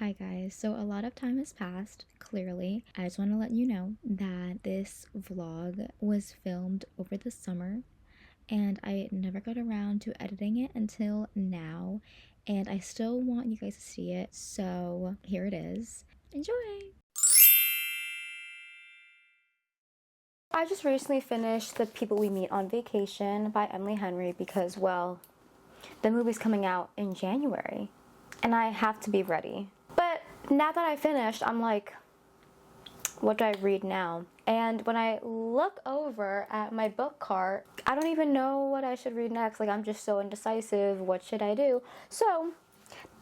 Hi guys, so a lot of time has passed, clearly. I just want to let you know that this vlog was filmed over the summer and I never got around to editing it until now, and I still want you guys to see it, so here it is. Enjoy! I just recently finished The People We Meet on Vacation by Emily Henry because, well, the movie's coming out in January and I have to be ready. But now that I finished, I'm like, what do I read now? And when I look over at my book cart, I don't even know what I should read next. Like, I'm just so indecisive. What should I do? So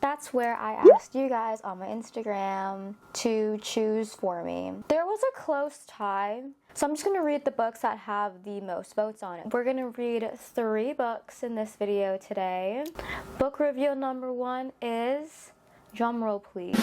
that's where I asked you guys on my Instagram to choose for me. There was a close tie, so I'm just gonna read the books that have the most votes on it. We're gonna read 3 books in this video today. Book review number 1 is, drumroll please,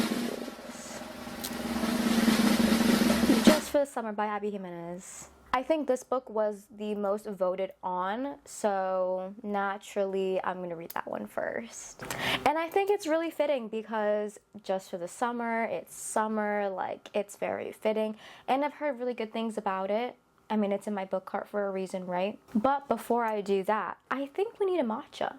Just for the Summer by Abby Jimenez. I think this book was the most voted on, so naturally I'm gonna read that one first. And I think it's really fitting because just for the summer, it's summer, like it's very fitting. And I've heard really good things about it. I mean, it's in my book cart for a reason, right? But before I do that, I think we need a matcha.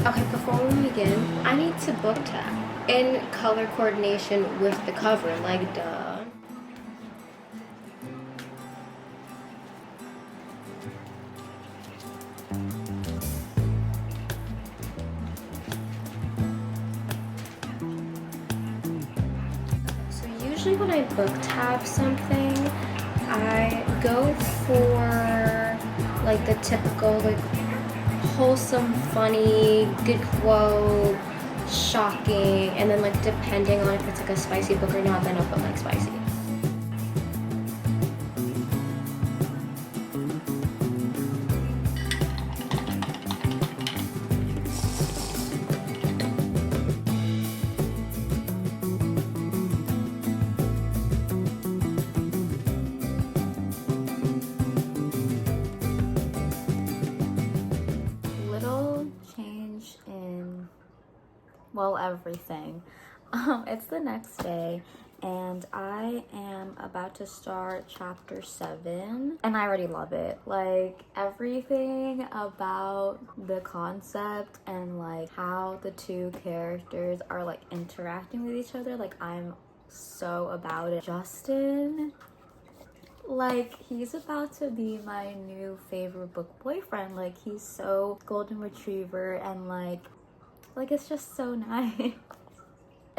Okay, before we begin, I need to book tag in color coordination with the cover, like duh. So usually when I book tab something, I go for like the typical like wholesome, funny, good quote, shocking, and then like depending on if it's like a spicy book or not, then I'll put like spicy. Well, everything. It's the next day and I am about to start chapter 7 and I already love it. Like everything about the concept and like how the 2 characters are like interacting with each other, like I'm so about it. Justin, like he's about to be my new favorite book boyfriend. Like he's so golden retriever and like it's just so nice.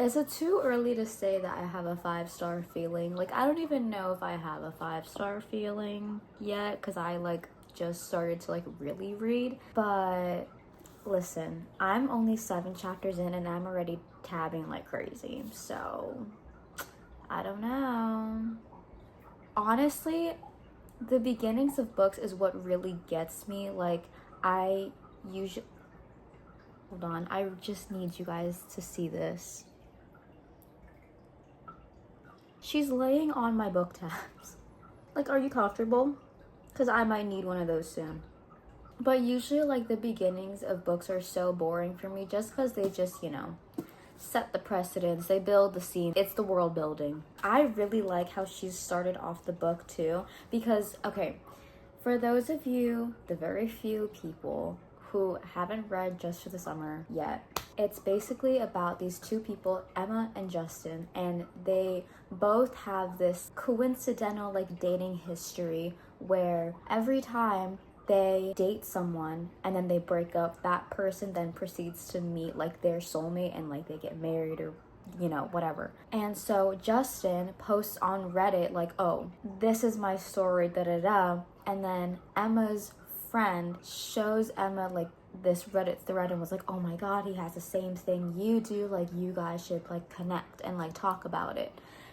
Is it too early to say that I have a 5-star feeling? Like, I don't even know if I have a 5-star feeling yet, because I like just started to like really read. But listen, I'm only 7 chapters in and I'm already tabbing like crazy, so I don't know. Honestly, the beginnings of books is what really gets me. Like, I usually, hold on, I just need you guys to see this. She's laying on my book tabs. Like, are you comfortable? Because I might need one of those soon. But usually, like, the beginnings of books are so boring for me just because they just, you know, set the precedence. They build the scene. It's the world building. I really like how she's started off the book, too. Because, okay, for those of you, the very few people who haven't read Just for the Summer yet, it's basically about these 2 people, Emma and Justin, and they both have this coincidental like dating history where every time they date someone and then they break up, that person then proceeds to meet like their soulmate and like they get married or, you know, whatever. And so Justin posts on Reddit like, oh, this is my story, da da da, and then Emma's friend shows Emma like this Reddit thread and was like, oh my god, he has the same thing you do, like you guys should like connect and like talk about it.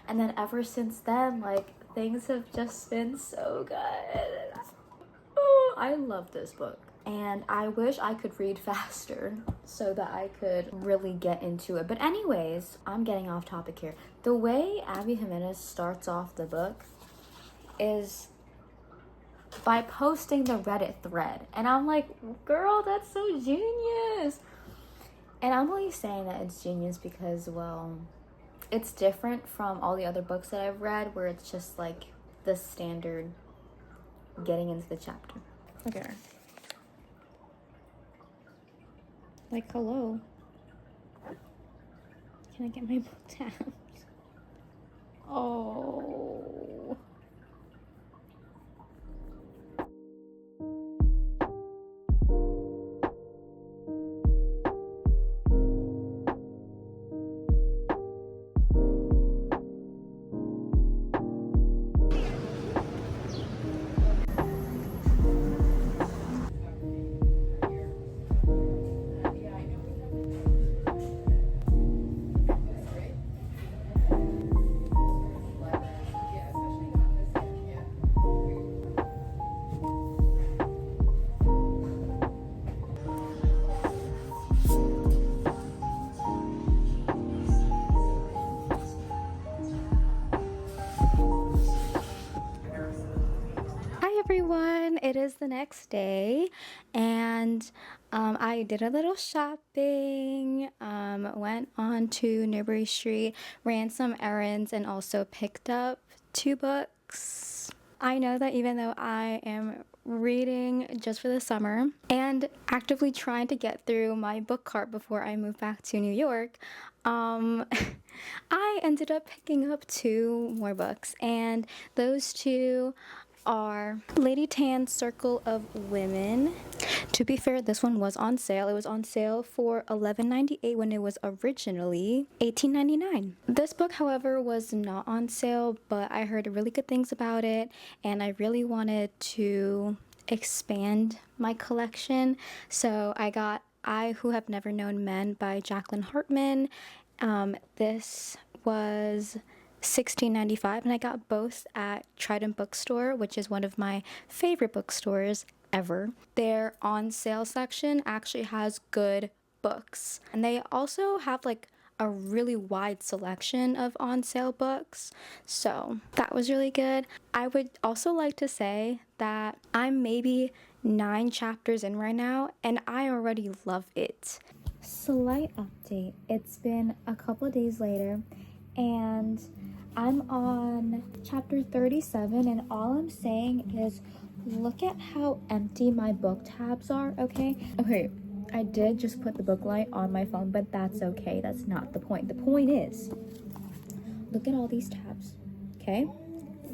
And then ever since then, like, things have just been so good. Oh, I love this book. And I wish I could read faster so that I could really get into it. But anyways, I'm getting off topic here. The way Abby Jimenez starts off the book is by posting the Reddit thread. And I'm like, girl, that's so genius. And I'm only saying that it's genius because, well, it's different from all the other books that I've read where it's just like the standard getting into the chapter. Look at her. Like, hello. Can I get my book tabs? Oh. Everyone, it is the next day and I did a little shopping, went on to Newbury Street, ran some errands, and also picked up 2 books. I know that even though I am reading Just for the Summer and actively trying to get through my book cart before I move back to New York, I ended up picking up 2 more books, and those 2 are Lady Tan's Circle of Women. To be fair, this one was on sale. It was on sale for $11.98 when it was originally $18.99. This book, however, was not on sale, but I heard really good things about it, and I really wanted to expand my collection. So I got I Who Have Never Known Men by Jacqueline Hartman. This was $16.95, and I got both at Trident Bookstore, which is one of my favorite bookstores ever. Their on sale section actually has good books, and they also have like a really wide selection of on sale books, so that was really good. I would also like to say that I'm maybe 9 chapters in right now, and I already love it. Slight update, it's been a couple days later, and I'm on chapter 37, and all I'm saying is look at how empty my book tabs are, okay? Okay, I did just put the book light on my phone, but that's okay. That's not the point. The point is, look at all these tabs, okay?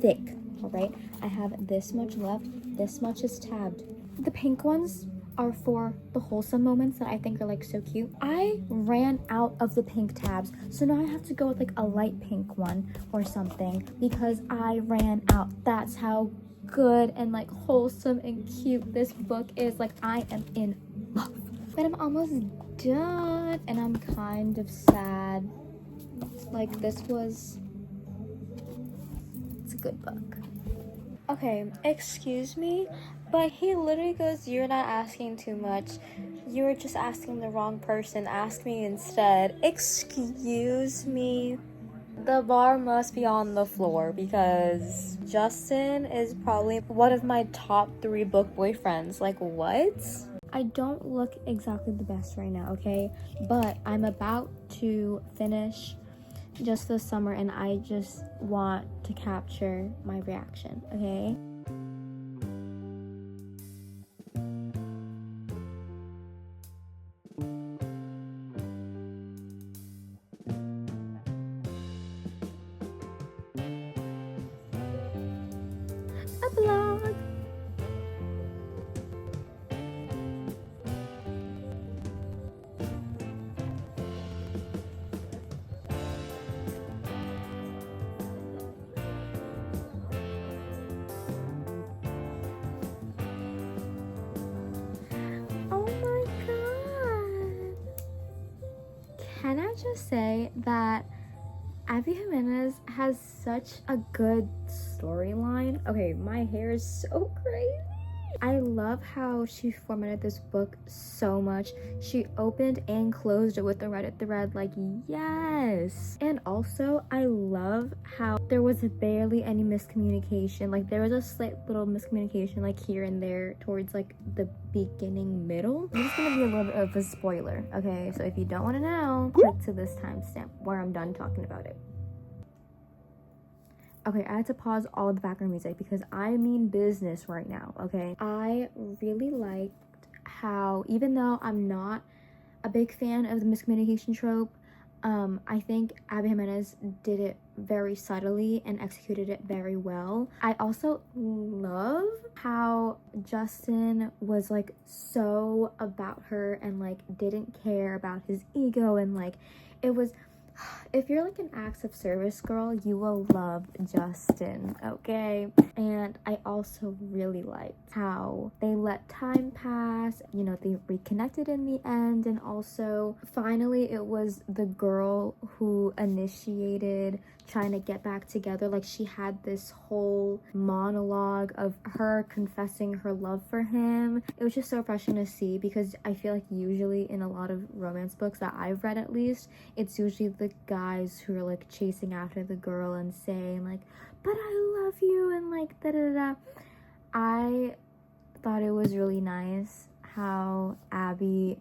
Thick, all right? I have this much left. This much is tabbed. The pink ones are for the wholesome moments that I think are like so cute. I ran out of the pink tabs, so now I have to go with like a light pink one or something because I ran out. That's how good and like wholesome and cute this book is. Like, I am in love. But I'm almost done and I'm kind of sad. Like, it's a good book. Okay, excuse me, but he literally goes, "You're not asking too much. You're just asking the wrong person. Ask me instead." Excuse me. The bar must be on the floor because Justin is probably one of my top 3 book boyfriends. Like, what? I don't look exactly the best right now, okay? But I'm about to finish Just the Summer and I just want to capture my reaction, okay? A vlog. Oh my god. Can I just say that Abby Jimenez has such a good storyline. Okay, my hair is so crazy. I love how she formatted this book so much. She opened and closed it with a Reddit thread, like, yes. And also, I love how there was barely any miscommunication. Like, there was a slight little miscommunication, like, here and there towards, like, the beginning middle. This is gonna be a little bit of a spoiler, okay? So if you don't want to know, click to this timestamp where I'm done talking about it. Okay, I had to pause all of the background music because I mean business right now, okay? I really liked how, even though I'm not a big fan of the miscommunication trope, I think Abby Jimenez did it very subtly and executed it very well. I also love how Justin was like so about her and like didn't care about his ego, and like it was, if you're like an acts of service girl, you will love Justin, okay? And I also really liked how they let time pass, you know, they reconnected in the end, and also finally it was the girl who initiated trying to get back together. Like, she had this whole monologue of her confessing her love for him. It was just so refreshing to see, because I feel like usually in a lot of romance books that I've read, at least, it's usually the guys who are like chasing after the girl and saying like, "But I love you," and like da da da. I thought it was really nice how Abby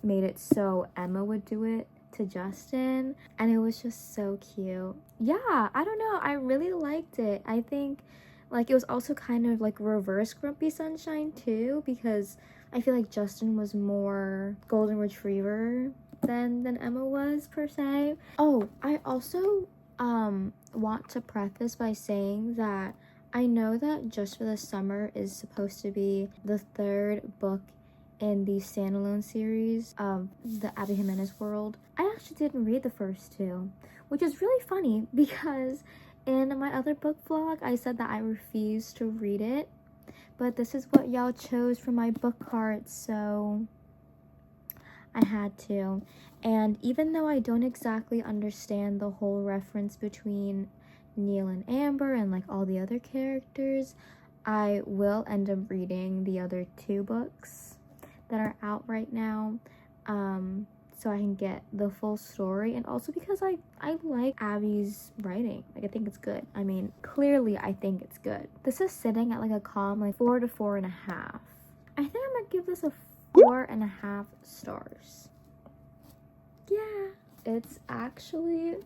made it so Emma would do it to Justin, and it was just so cute. Yeah, I don't know, I really liked it. I think like it was also kind of like reverse Grumpy Sunshine too, because I feel like Justin was more golden retriever than Emma was, per se. Oh, I also want to preface by saying that I know that Just for the Summer is supposed to be the 3rd book in the standalone series of the Abby Jimenez world. I actually didn't read the first 2, which is really funny because in my other book vlog, I said that I refused to read it, but this is what y'all chose for my book cart, so I had to. And even though I don't exactly understand the whole reference between Neil and Amber and like all the other characters, I will end up reading the other 2 books that are out right now, so I can get the full story, and also because I like Abby's writing. Like, I think it's good. I mean, clearly I think it's good. This is sitting at like a calm like 4 to 4.5. I think I'm gonna give this a 4.5 stars. Yeah, it's actually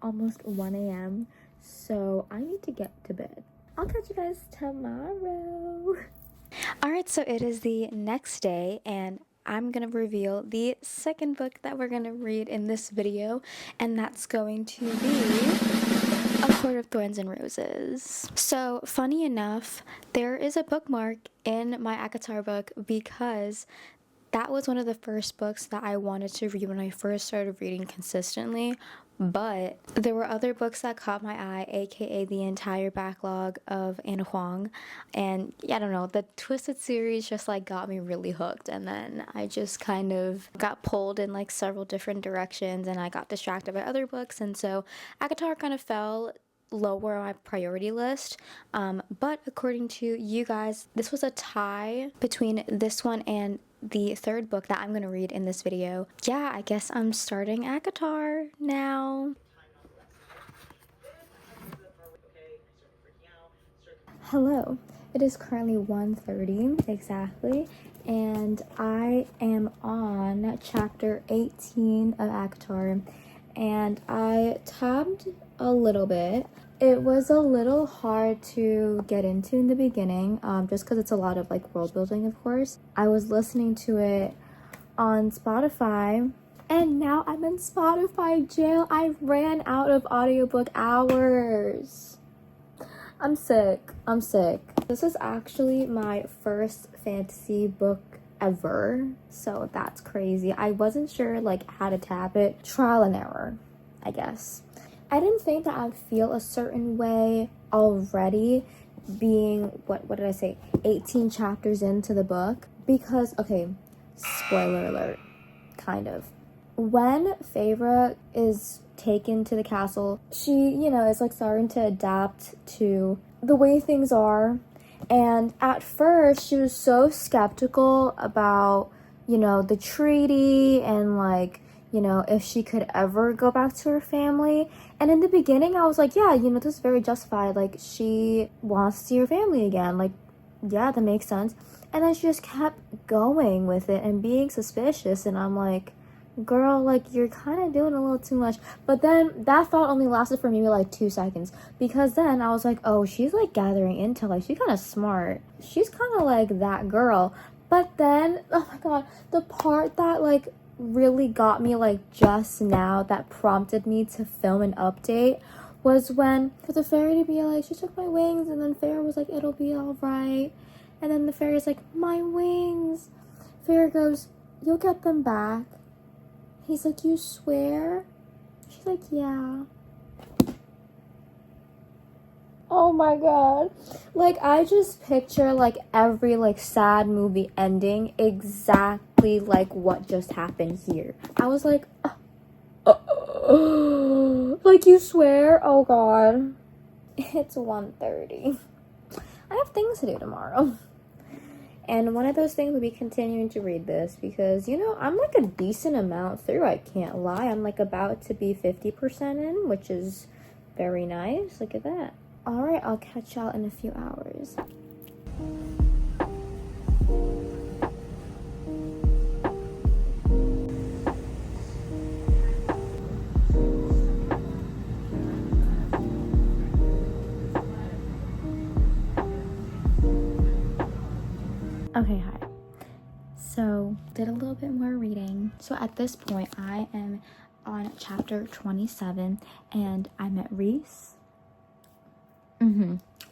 almost 1 a.m. so I need to get to bed. I'll catch you guys tomorrow. Alright, so it is the next day, and I'm gonna reveal the second book that we're gonna read in this video, and that's going to be A Court of Thorns and Roses. So, funny enough, there is a bookmark in my ACOTAR book because that was one of the first books that I wanted to read when I first started reading consistently. But there were other books that caught my eye, aka the entire backlog of Anna Huang. And yeah, I don't know, the Twisted series just like got me really hooked. And then I just kind of got pulled in like several different directions and I got distracted by other books. And so ACOTAR kind of fell lower on my priority list. But according to you guys, this was a tie between this one and the third book that I'm going to read in this video. Yeah, I guess I'm starting ACOTAR now. Hello. It is currently 1:30 exactly, and I am on chapter 18 of ACOTAR, and I tabbed a little bit. It was a little hard to get into in the beginning, just because it's a lot of like world building, of course. I was listening to it on Spotify, and now I'm in Spotify jail. I ran out of audiobook hours. I'm sick. This is actually my first fantasy book ever, so that's crazy. I wasn't sure like how to tap it. Trial and error, I guess. I didn't think that I'd feel a certain way already being, what did I say, 18 chapters into the book. Because, okay, spoiler alert, kind of. When Feyre is taken to the castle, she, is like starting to adapt to the way things are. And at first, she was so skeptical about, the treaty and like, if she could ever go back to her family. And in the beginning, I was like, yeah, this is very justified. Like, she wants to see her family again. Like, yeah, that makes sense. And then she just kept going with it and being suspicious. And I'm like, girl, like, you're kind of doing a little too much. But then that thought only lasted for maybe like 2 seconds. Because then I was like, oh, she's like gathering intel. Like, she's kind of smart. She's kind of like that girl. But then, oh my God, the part that like really got me like just now, that prompted me to film an update, was when for the fairy to be like, she took my wings, and then Feyre was like, it'll be all right. And then the fairy's like, my wings. Feyre goes, you'll get them back. He's like, you swear? She's like, yeah. Oh my God. Like, I just picture like every like sad movie ending exactly like what just happened here. I was like, like, you swear? Oh God. It's 1:30. I have things to do tomorrow. And one of those things will be continuing to read this because, I'm like a decent amount through. I can't lie. I'm like about to be 50% in, which is very nice. Look at that. All right, I'll catch y'all in a few hours. Okay, hi. So, did a little bit more reading. So at this point, I am on chapter 27, and I met Reese.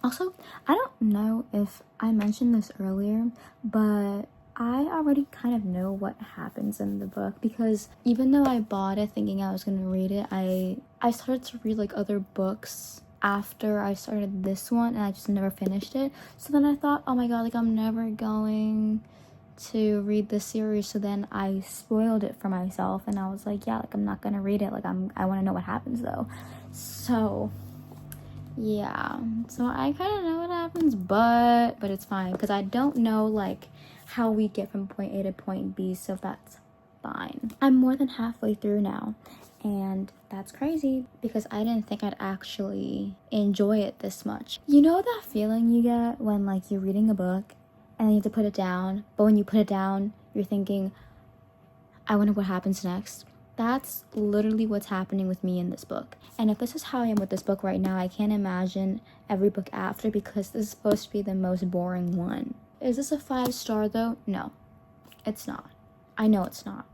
Also, I don't know if I mentioned this earlier, but I already kind of know what happens in the book, because even though I bought it thinking I was going to read it, I started to read like other books after I started this one, and I just never finished it. So then I thought, oh my God, like, I'm never going to read this series. So then I spoiled it for myself, and I was like, yeah, like, I'm not gonna read it. Like, I want to know what happens though. So yeah, so I kind of know what happens, but it's fine because I don't know like how we get from point A to point B, so that's fine. I'm more than halfway through now, and that's crazy because I didn't think I'd actually enjoy it this much. You know that feeling you get when like you're reading a book and then you have to put it down, but when you put it down, you're thinking, I wonder what happens next. That's literally what's happening with me in this book. And if this is how I am with this book right now, I can't imagine every book after, because this is supposed to be the most boring one. Is this a 5-star though? No, it's not. I know it's not.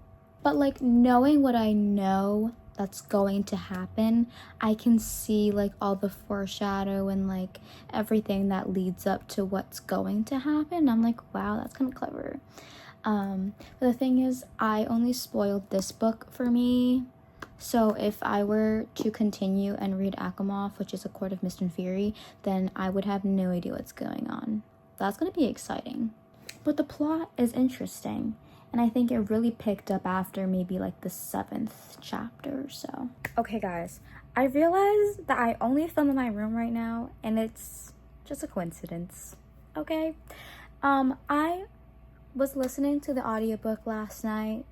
But like, knowing what I know that's going to happen. I can see like all the foreshadow and like everything that leads up to what's going to happen. I'm like, wow, that's kind of clever. But the thing is, I only spoiled this book for me. So if I were to continue and read Akamov, which is A Court of Mist and Fury, then I would have no idea what's going on. That's going to be exciting. But the plot is interesting. And I think it really picked up after maybe like the 7th chapter or so. Okay guys, I realized that I only film in my room right now, and it's just a coincidence, okay? I was listening to the audiobook last night.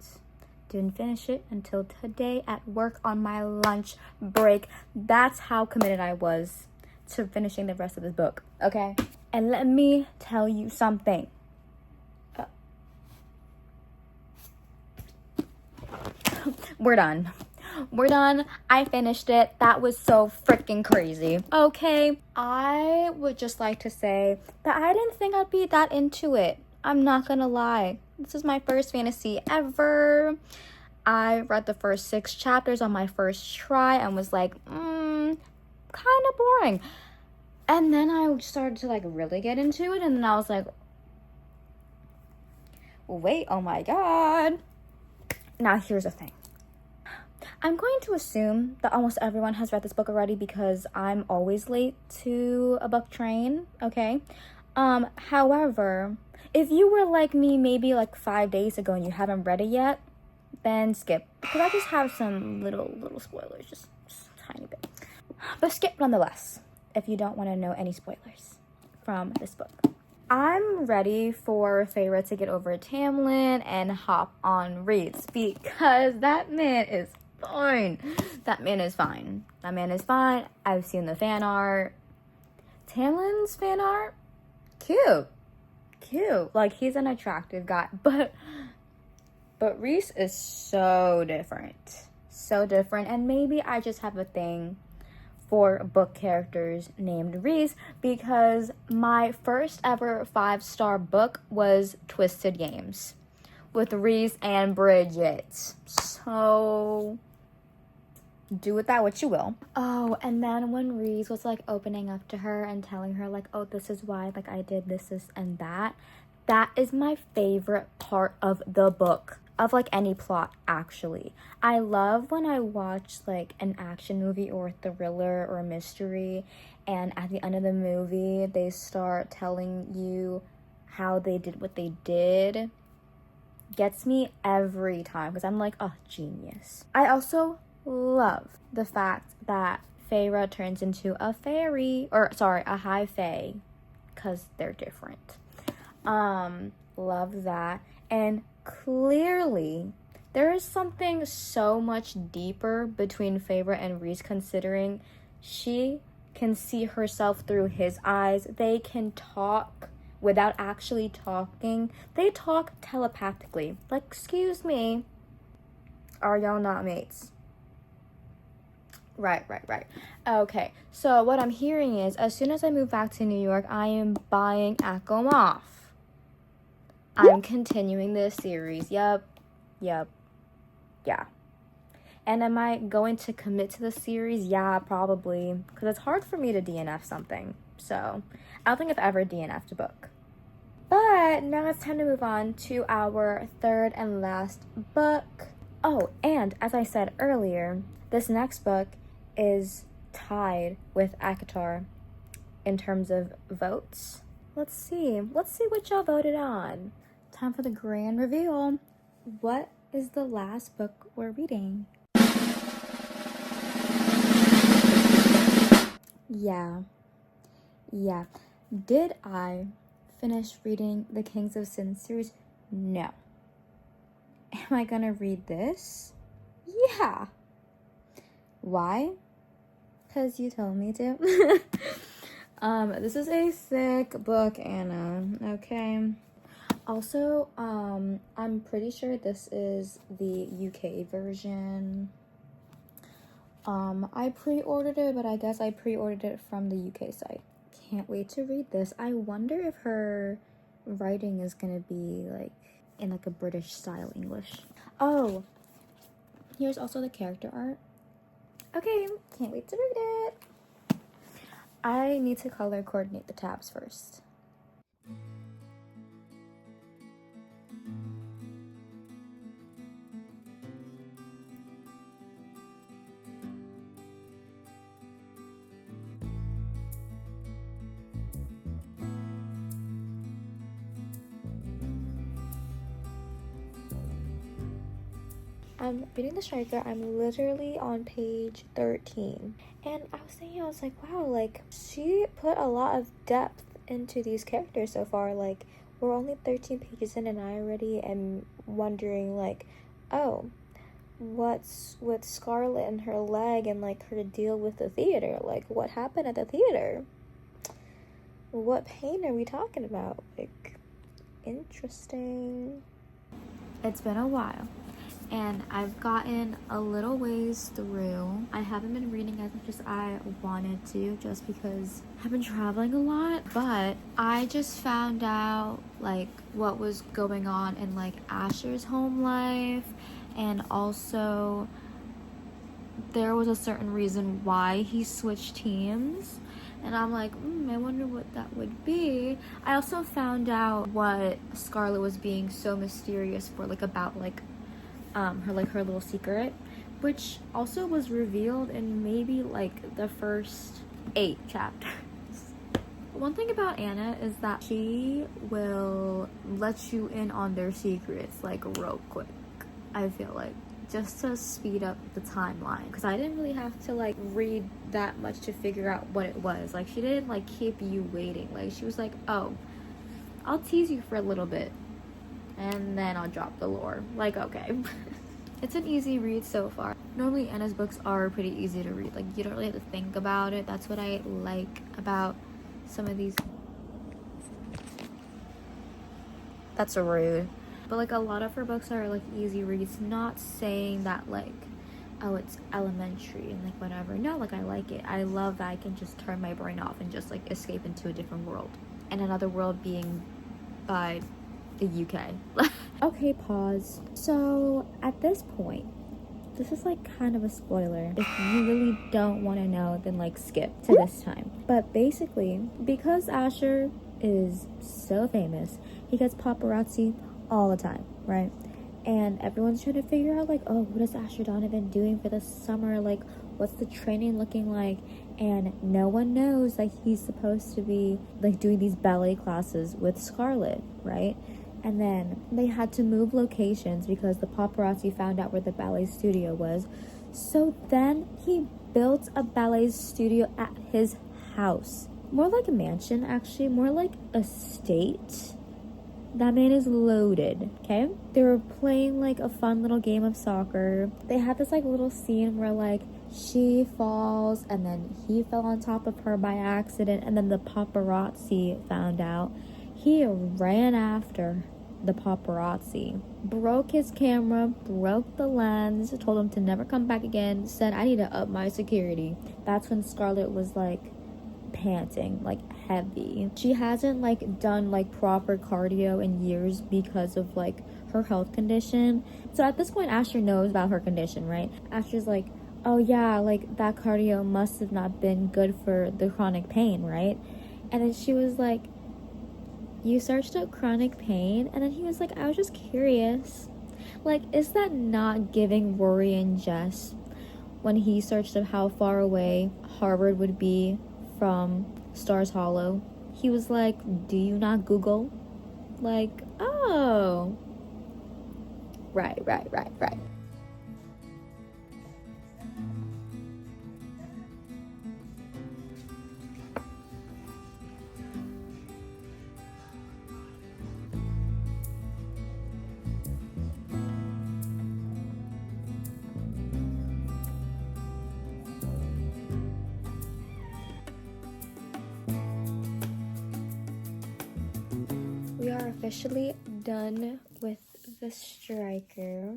Didn't finish it until today at work on my lunch break. That's how committed I was to finishing the rest of this book, okay? And let me tell you something. We're done. I finished it. That was so freaking crazy. Okay, I would just like to say that I didn't think I'd be that into it. I'm not gonna lie. This is my first fantasy ever. I read the first 6 chapters on my first try and was like, kind of boring. And then I started to like really get into it, and then I was like, wait, oh my god. Now here's the thing. I'm going to assume that almost everyone has read this book already because I'm always late to a book train, okay? However, if you were like me maybe like 5 days ago and you haven't read it yet, then skip. Because I just have some little spoilers, just a tiny bit. But skip nonetheless, if you don't want to know any spoilers from this book. I'm ready for Feyre to get over Tamlin and hop on Reeds because that man is fine. That man is fine. I've seen the fan art. Tamlin's fan art, cute. Like, he's an attractive guy, but Rhys is so different, and maybe I just have a thing for book characters named Rhys because my first ever 5-star book was Twisted Games with Rhys and Bridget. So do with that what you will. Oh, and then when Rhys was like opening up to her and telling her like, oh, this is why like I did this and that is my favorite part of the book, of like any plot actually. I love when I watch like an action movie or a thriller or a mystery, and at the end of the movie they start telling you how they did what they did. Gets me every time because I'm like, oh, genius. I also love the fact that Feyre turns into a fairy, or sorry, a high fae, because they're different. Love that. And clearly there is something so much deeper between Feyre and Rhys, considering she can see herself through his eyes. They can talk without actually talking. They talk telepathically. Like, excuse me, are y'all not mates? Right. Okay, so what I'm hearing is as soon as I move back to New York, I am buying Akamov. I'm continuing this series. Yep. Yeah. And am I going to commit to the series? Yeah, probably. Because it's hard for me to DNF something. So, I don't think I've ever DNF'd a book. But now it's time to move on to our third and last book. Oh, and as I said earlier, this next book is tied with ACOTAR in terms of votes. Let's see what y'all voted on. Time for the grand reveal. What is the last book we're reading? Yeah. Did I finish reading the Kings of Sin series? No. Am I gonna read this? Yeah. Why? Because you told me to. This is a sick book, Anna. Okay. Also, I'm pretty sure this is the UK version. I pre-ordered it, but I guess I pre-ordered it from the UK site. Can't wait to read this. I wonder if her writing is gonna be like in like a British style English. Oh, here's also the character art. Okay, can't wait to read it. I need to color coordinate the tabs first. I'm reading The Striker. I'm literally on page 13. And I was thinking, I was like, wow, like, she put a lot of depth into these characters so far. Like, we're only 13 pages in, and I already am wondering, like, oh, what's with Scarlet and her leg and, like, her deal with the theater? Like, what happened at the theater? What pain are we talking about? Like, interesting. It's been a while, and I've gotten a little ways through. I haven't been reading as much as I wanted to, just because I've been traveling a lot, but I just found out like what was going on in like Asher's home life, and also there was a certain reason why he switched teams. And I'm like, I wonder what that would be. I also found out what Scarlet was being so mysterious for, like about like her little secret, which also was revealed in maybe like the first 8 chapters. One thing about Anna is that she will let you in on their secrets like real quick, I feel like, just to speed up the timeline, because I didn't really have to like read that much to figure out what it was. Like, she didn't like keep you waiting. Like, she was like, oh, I'll tease you for a little bit and then I'll drop the lore. Like, okay. It's an easy read so far. Normally Anna's books are pretty easy to read. Like, you don't really have to think about it. That's what I like about some of these. That's rude. But like, a lot of her books are like easy reads. Not saying that like, oh, it's elementary and like whatever. No, like, I like it. I love that I can just turn my brain off and just like escape into a different world. And another world being by the UK. Okay, pause. So at this point, this is like kind of a spoiler. If you really don't want to know, then like skip to this time. But basically, because Asher is so famous, he gets paparazzi all the time, right? And everyone's trying to figure out like, oh, what is Asher Donovan doing for the summer? Like, what's the training looking like? And no one knows like he's supposed to be like doing these ballet classes with Scarlet, right? And then they had to move locations because the paparazzi found out where the ballet studio was. So then he built a ballet studio at his house. More like a mansion, actually. More like a estate. That man is loaded, okay? They were playing like a fun little game of soccer. They had this like little scene where like she falls and then he fell on top of her by accident, and then the paparazzi found out. He ran after the paparazzi, broke his camera, broke the lens, told him to never come back again, said, I need to up my security. That's when Scarlet was like panting like heavy. She hasn't like done like proper cardio in years because of like her health condition. So at this point, Asher knows about her condition, right? Asher's like, oh yeah, like that cardio must have not been good for the chronic pain, right? And then she was like, you searched up chronic pain? And then he was like, I was just curious. Like, is that not giving Rory and Jess when he searched up how far away Harvard would be from Stars Hollow? He was like, do you not Google? Like, oh, right. We are officially done with the Striker.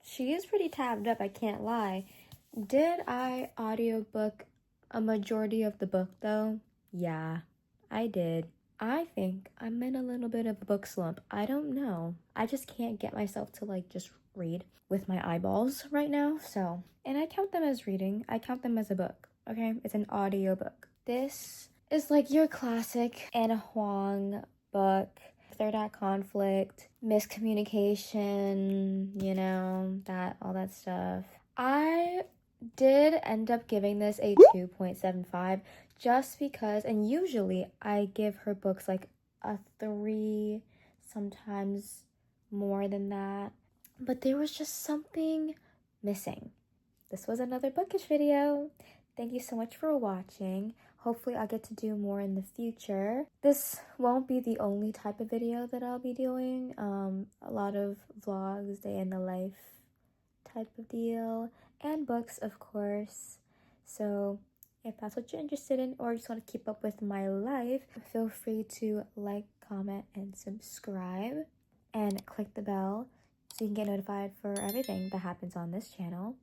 She is pretty tabbed up, I can't lie. Did I audiobook a majority of the book though? Yeah, I did. I think I'm in a little bit of a book slump. I don't know. I just can't get myself to like just read with my eyeballs right now. So, and I count them as reading. I count them as a book, okay? It's an audiobook. This is like your classic Anna Huang book. Third act conflict, miscommunication, you know, all that stuff. I did end up giving this a 2.75 just because, and usually I give her books like a 3, sometimes more than that, but there was just something missing. This was another bookish video. Thank you so much for watching. Hopefully I'll get to do more in the future. This won't be the only type of video that I'll be doing. A lot of vlogs, day in the life type of deal, and books, of course. So if that's what you're interested in, or just want to keep up with my life, feel free to like, comment, and subscribe, and click the bell so you can get notified for everything that happens on this channel.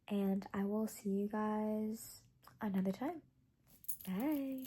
And I will see you guys another time. Bye.